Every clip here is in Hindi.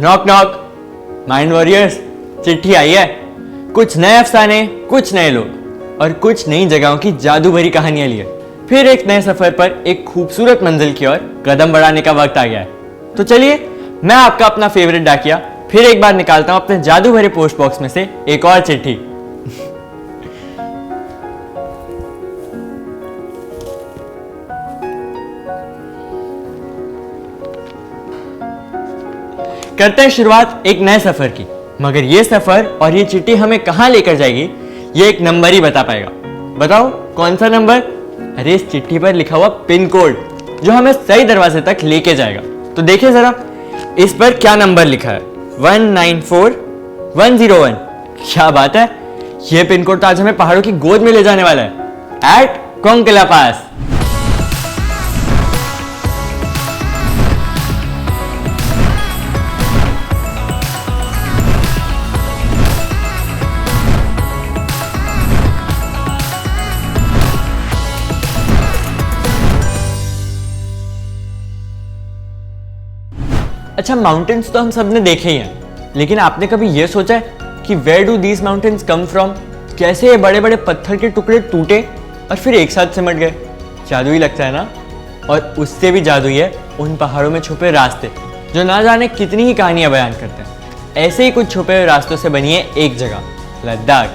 Knock knock. माइंड वॉरियर्स, चिट्ठी आई है। कुछ नए अफसाने, कुछ नए लोग और कुछ नई जगहों की जादू भरी कहानियां लिए फिर एक नए सफर पर एक खूबसूरत मंजिल की ओर कदम बढ़ाने का वक्त आ गया है। तो चलिए, मैं आपका अपना फेवरेट डाकिया फिर एक बार निकालता हूं अपने जादू भरे पोस्ट बॉक्स में से एक और चिट्ठी। करते हैं शुरुआत एक नए सफर की, मगर ये सफर और ये चिट्ठी हमें कहां लेकर जाएगी ये एक नंबर ही बता पाएगा। बताओ कौन सा नंबर? अरे इस चिट्ठी पर लिखा हुआ पिन कोड जो हमें सही दरवाजे तक लेके जाएगा। तो देखिए जरा इस पर क्या नंबर लिखा है, 194101। क्या बात है, ये पिन कोड तो आज हमें पहाड़ों की गोद में ले जाने वाला है। एट कोंकला पास। अच्छा, माउंटेन्स तो हम सब ने देखे ही हैं, लेकिन आपने कभी यह सोचा है कि where do these mountains come from? कैसे ये बड़े बड़े पत्थर के टुकड़े टूटे और फिर एक साथ सिमट गए? जादू ही लगता है ना। और उससे भी जादू ही है उन पहाड़ों में छुपे रास्ते जो ना जाने कितनी ही कहानियां बयान करते हैं। ऐसे ही कुछ छुपे हुए रास्तों से बनी है एक जगह, लद्दाख।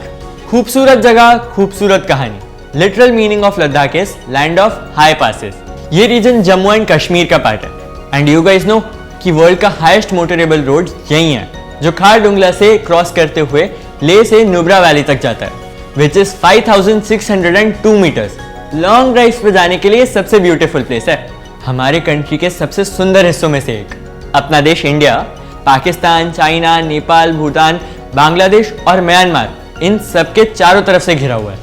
खूबसूरत जगह, खूबसूरत कहानी। Literal meaning of Ladakh is land of high passes. ये रीजन जम्मू एंड कश्मीर का पार्ट है एंड यू गाइस नो कि वर्ल्ड का हाईएस्ट मोटरेबल रोड यही है, जो खार डुंगला से क्रॉस करते हुए ले से नुब्रा वैली तक जाता है, which is 5602 metres. Long drives पे जाने के लिए सबसे ब्यूटीफुल प्लेस है। हमारे कंट्री के सबसे सुंदर हिस्सों में से एक। अपना देश इंडिया पाकिस्तान, चाइना, नेपाल, भूटान, बांग्लादेश और म्यांमार इन सबके चारों तरफ से घिरा हुआ है।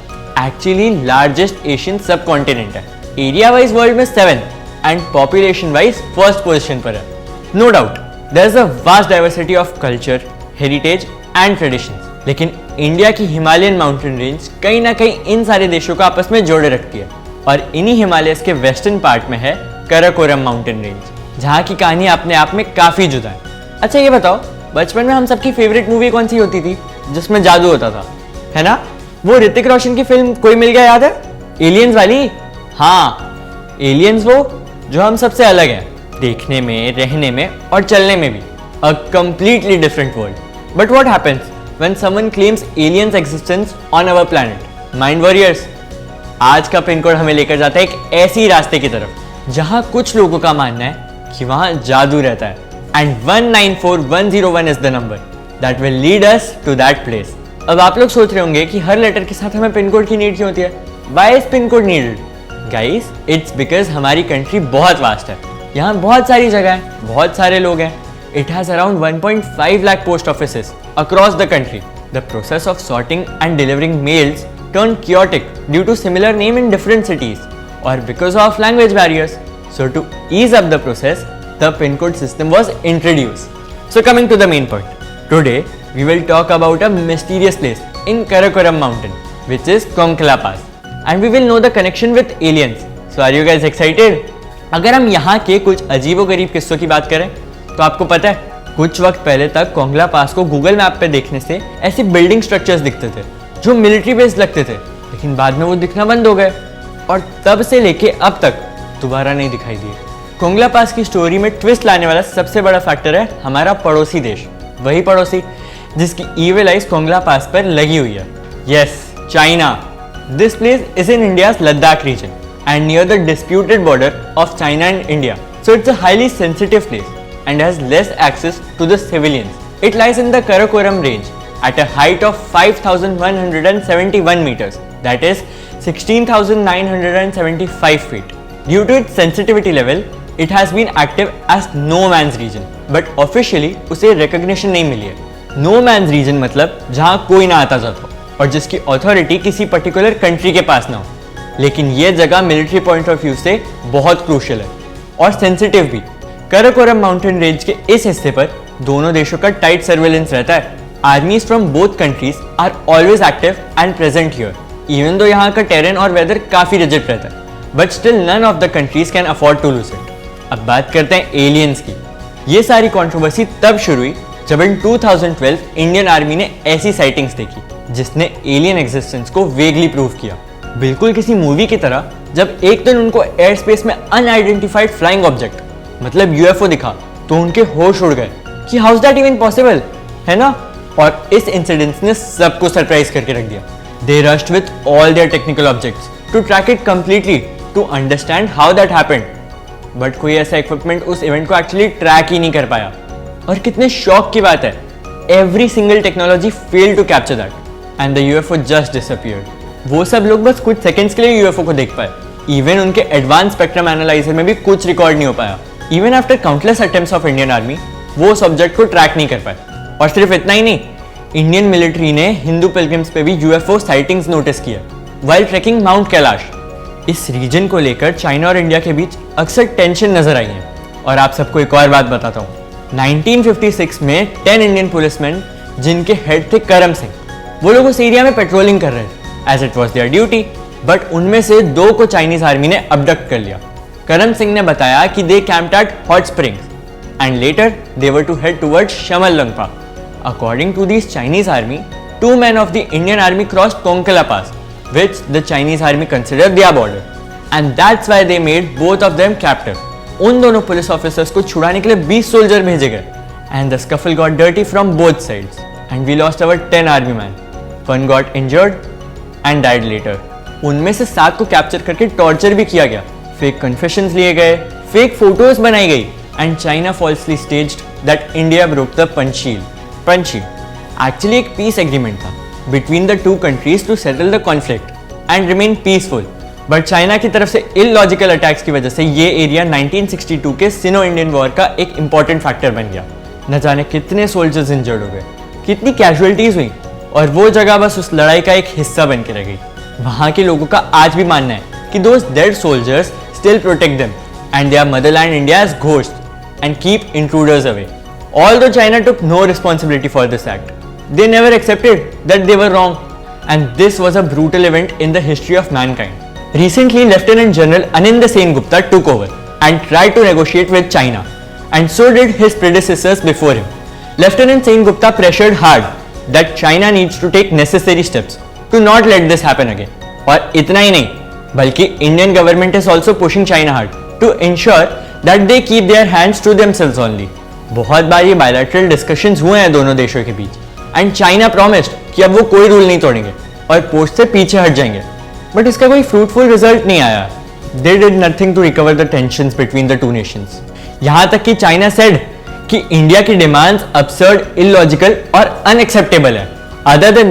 एक्चुअली लार्जेस्ट एशियन सब कॉन्टिनेंट है। एरिया वाइज वर्ल्ड में 7 and population wise first position पर है। No doubt, there is a vast diversity of culture, heritage and traditions. लेकिन इंडिया की हिमालयन माउंटेन रेंज कहीं ना कहीं इन सारे देशों को आपस में जोड़े रखती है और इन्हीं हिमालयस के वेस्टर्न पार्ट में है कराकोरम माउंटेन रेंज, जहाँ की कहानी अपने आप में काफी जुदा है। अच्छा ये बताओ, बचपन में हम सबकी फेवरेट मूवी कौन सी होती थी जिसमें जादू होता था, है ना? वो ऋतिक रोशन की फिल्म कोई मिल गया, याद है? एलियंस वाली। हाँ, एलियंस वो जो हम सबसे अलग है, देखने में, रहने में और चलने में भी। A completely different world. But what happens when someone claims aliens existence on our planet? Mind warriors, आज का पिन कोड हमें लेकर जाता है एक ऐसी रास्ते की तरफ जहां कुछ लोगों का मानना है कि वहां जादू रहता है। And 194101 is the number that will lead us to that place. अब आप लोग सोच रहे होंगे कि हर लेटर के साथ हमें पिन कोड की नीड क्यों होती है? Why is pin code needed? Guys, it's because हमारी कंट्री बहुत वास्ट है। यहाँ बहुत सारी जगह है, बहुत सारे लोग हैं। It has around 1.5 lakh post offices across the country. The process of sorting and delivering mails turned chaotic due to similar name in different cities or because of language barriers. So to ease up the process, the PIN code system was introduced. So coming to the main point, today we will talk about a mysterious place in Karakoram mountain, which is Konkla Pass, and we will know the connection with aliens. So are you guys excited? अगर हम यहाँ के कुछ अजीबोगरीब किस्सों की बात करें तो आपको पता है कुछ वक्त पहले तक कोंगला पास को गूगल मैप पे देखने से ऐसे बिल्डिंग स्ट्रक्चर्स दिखते थे जो मिलिट्री बेस लगते थे, लेकिन बाद में वो दिखना बंद हो गए और तब से लेके अब तक दोबारा नहीं दिखाई दिए। कोंगला पास की स्टोरी में ट्विस्ट लाने वाला सबसे बड़ा फैक्टर है हमारा पड़ोसी देश, वही पड़ोसी जिसकी ईविल आइज कोंगला पास पर लगी हुई है। Yes, China. This place is in India's Ladakh region and near the disputed border of China and India. So it's a highly sensitive place and has less access to the civilians. It lies in the Karakoram range at a height of 5,171 meters, that is 16,975 feet. Due to its sensitivity level, it has been active as no man's region, but officially उसे recognition नहीं मिली है। No man's region मतलब जहाँ कोई ना आता जाता हो और जिसकी authority किसी particular country के पास ना हो, लेकिन ये जगह मिलिट्री पॉइंट ऑफ व्यू से बहुत क्रूशियल है और सेंसिटिव भी। कराकोरम माउंटेन रेंज के इस हिस्से पर दोनों देशों का टाइट सर्वेलेंस रहता है। Armies from both countries are always active and present here, even though यहाँ का टेरेन और वेदर काफी रिजिड रहता है, but still none of the countries can afford to lose it. अब बात करते हैं एलियंस की। ये सारी कंट्रोवर्सी तब शुरू हुई जब इन 2012 इंडियन आर्मी ने ऐसी साइटिंग्स देखी जिसने एलियन एग्जिस्टेंस को वेगली प्रूव किया, बिल्कुल किसी मूवी की तरह। जब एक दिन उनको एयर स्पेस में अनआइडेंटिफाइड फ्लाइंग ऑब्जेक्ट मतलब यूएफओ दिखा तो उनके होश उड़ गए कि how is that even possible, है ना। और इस इंसिडेंट ने सबको सरप्राइज करके रख दिया। They rushed with all their technical objects to track it completely to understand how that happened, but कोई ऐसा इक्विपमेंट उस इवेंट को एक्चुअली ट्रैक ही नहीं कर पाया। और कितने शॉक की बात है, every single technology failed to capture that and the UFO just disappeared. वो सब लोग बस कुछ सेकंड्स के लिए यूएफओ को देख पाए। इवन उनके एडवांस स्पेक्ट्रम एनालाइजर में भी कुछ रिकॉर्ड नहीं हो पाया। Even after countless attempts of Indian army वो उस ऑब्जेक्ट को ट्रैक नहीं कर पाए। और सिर्फ इतना ही नहीं, इंडियन मिलिट्री ने हिंदू पिलग्रिम्स पे भी यूएफओ साइटिंग्स नोटिस किया व्हाइल ट्रेकिंग माउंट कैलाश। इस रीजन को लेकर चाइना और इंडिया के बीच अक्सर टेंशन नजर आई है। और आप सबको एक और बात बताता हूँ, 1956 में 10 इंडियन पुलिसमैन जिनके हेड थे करम सिंह, वो लोग उस एरिया में पेट्रोलिंग कर रहे थे as it was their duty, but उनमें से 2 को चाइनीज आर्मी ने अबडक्ट कर लिया। करम सिंह ने बताया कि they camped at hot springs and later they were to head towards Shamallungpa. According to these Chinese army, 2 men of the Indian army crossed Konkala Pass, which the Chinese army considered their border, and that's why they made both of them captive. उन दोनों पुलिस ऑफिसर्स को छुड़ाने के लिए 20 सोल्जर भेजे गए, and the scuffle got dirty from both sides, and we lost our 10 army men. One got injured and died later. उनमें से 7 को कैप्चर करके टॉर्चर भी किया गया, फेक कन्फेशंस लिए गए, फेक फोटोज बनाई गई, and China falsely staged that India broke the Panchsheel. Panchsheel actually एक पीस एग्रीमेंट था between the 2 countries to settle the conflict and remain peaceful, but China की तरफ से इलॉजिकल अटैक्स की वजह से ये एरिया 1962 के सिनो इंडियन वॉर का एक इंपॉर्टेंट फैक्टर बन गया। न जाने कितने सोल्जर्स इंजर्ड हो गए, कितनी कैजुअलिटीज हुई, और वो जगह बस उस लड़ाई का एक हिस्सा बन के रह गई। वहाँ के लोगों का आज भी मानना है कि those dead soldiers still protect them and their motherland India as ghost and keep intruders away. Although China took no responsibility for this act, they never accepted that they were wrong, and this was a brutal event in the history of mankind. Recently, Lieutenant General Anindya Sengupta took over and tried to negotiate with China, and so did his predecessors before him. Lieutenant Sengupta pressured hard that China needs to take necessary steps to not let this happen again. और इतना ही नहीं, बल्कि Indian government is also pushing China hard to ensure that they keep their hands to themselves only. बहुत बार ये बायलैटरल डिस्कशंस हुए हैं दोनों देशों के बीच, एंड चाइना प्रॉमिस्ड कि अब वो कोई रूल नहीं तोड़ेंगे और पोस्ट से पीछे हट जाएंगे, बट इसका कोई फ्रूटफुल रिजल्ट नहीं आया। They did nothing to recover the tensions between the 2 nations. यहां तक कि चाइना सेड कि इंडिया की डिमांड्स अब्सर्ड, इलॉजिकल और अनएक्सेप्टेबल है। Other than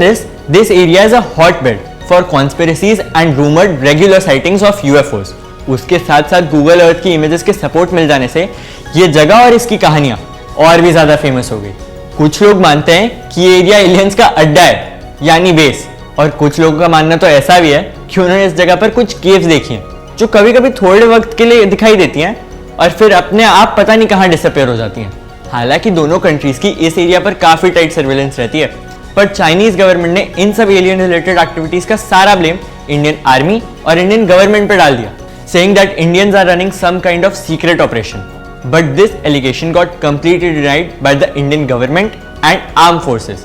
this area is a hotbed for conspiracies and rumoured regular sightings of UFOs. उसके साथ साथ गूगल अर्थ की इमेजेस के सपोर्ट मिल जाने से ये जगह और इसकी कहानियां और भी ज्यादा फेमस हो गई। कुछ लोग मानते हैं कि ये एरिया एलियंस का अड्डा है, यानी बेस, और कुछ लोगों का मानना तो ऐसा भी है कि उन्होंने इस जगह पर कुछ केव्स देखी हैं जो कभी कभी थोड़े वक्त के लिए दिखाई देती हैं और फिर अपने आप पता नहीं कहाँ डिसअपेयर हो जाती हैं। हालांकि दोनों कंट्रीज की इस एरिया पर काफी टाइट सर्वेलेंस रहती है, पर चाइनीज गवर्नमेंट ने इन सब एलियन रिलेटेड एक्टिविटीज का सारा ब्लेम इंडियन आर्मी और इंडियन गवर्नमेंट पर डाल दिया, saying that Indians are running some kind of secret operation. But this allegation got completely denied by the Indian government and armed forces.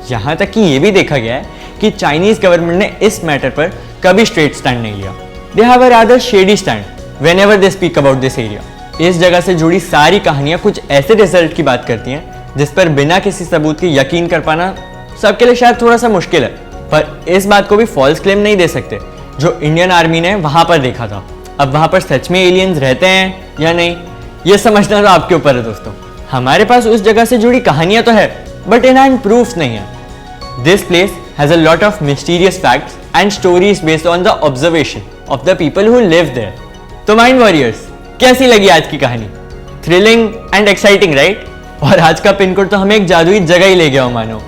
यहाँ तक कि ये भी देखा गया है कि चाइनीज गवर्नमेंट ने इस मैटर पर कभी स्ट्रेट स्टैंड नहीं लिया। They have a rather shady stand whenever they speak about this area. इस जगह से जुड़ी सारी कहानियां कुछ ऐसे रिजल्ट की बात करती हैं जिस पर बिना किसी सबूत के यकीन कर पाना सबके लिए शायद थोड़ा सा मुश्किल है, पर इस बात को भी फॉल्स क्लेम नहीं दे सकते जो इंडियन आर्मी ने वहां पर देखा था। अब वहां पर सच में एलियंस रहते हैं या नहीं, ये समझना तो आपके ऊपर है दोस्तों। हमारे पास उस जगह से जुड़ी कहानियां तो है, बट इन हैंड प्रूफ्स नहीं है। This place has a lot of mysterious facts and stories based on the observation of the people who live there. तो माइंड वॉरियर्स, कैसी लगी आज की कहानी? Thrilling and exciting, right? और आज का पिन कोड तो हमें एक जादुई जगह ही ले गया हो मानो।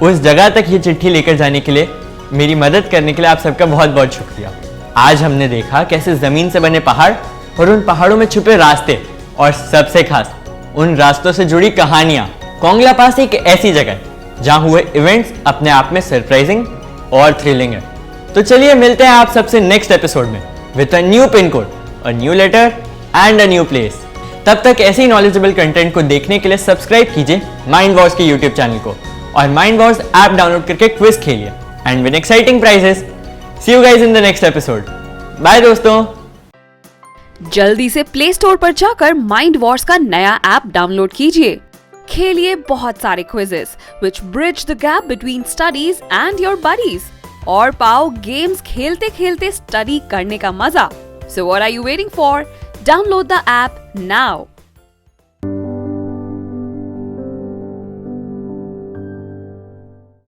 उस जगह तक ये चिट्ठी लेकर जाने के लिए, मेरी मदद करने के लिए आप सबका बहुत बहुत शुक्रिया। आज हमने देखा कैसे जमीन से बने पहाड़ और उन पहाड़ों में छुपे रास्ते, और सबसे खास उन रास्तों से जुड़ी कहानियां। कोंगला पास एक ऐसी जगह है जहां हुए इवेंट्स अपने आप में सरप्राइजिंग और थ्रिलिंग है। तो चलिए मिलते हैं आप सबसे नेक्स्ट एपिसोड में with a new pin code, a new letter and a new place. तब तक ऐसे ही नॉलेजेबल कंटेंट को देखने के लिए सब्सक्राइब कीजिए माइंड वॉर्स के यूट्यूब चैनल को और माइंड वॉर्स ऐप डाउनलोड करके क्विज खेलिए and win exciting prizes. See you guys in the next episode. Bye दोस्तों। जल्दी से प्ले स्टोर पर जाकर माइंड वॉर्स का नया ऐप डाउनलोड कीजिए। खेलिए बहुत सारे quizzes which bridge the gap between studies and your buddies और पाओ गेम्स खेलते खेलते स्टडी करने का मजा। So what are you waiting for? Download the app now.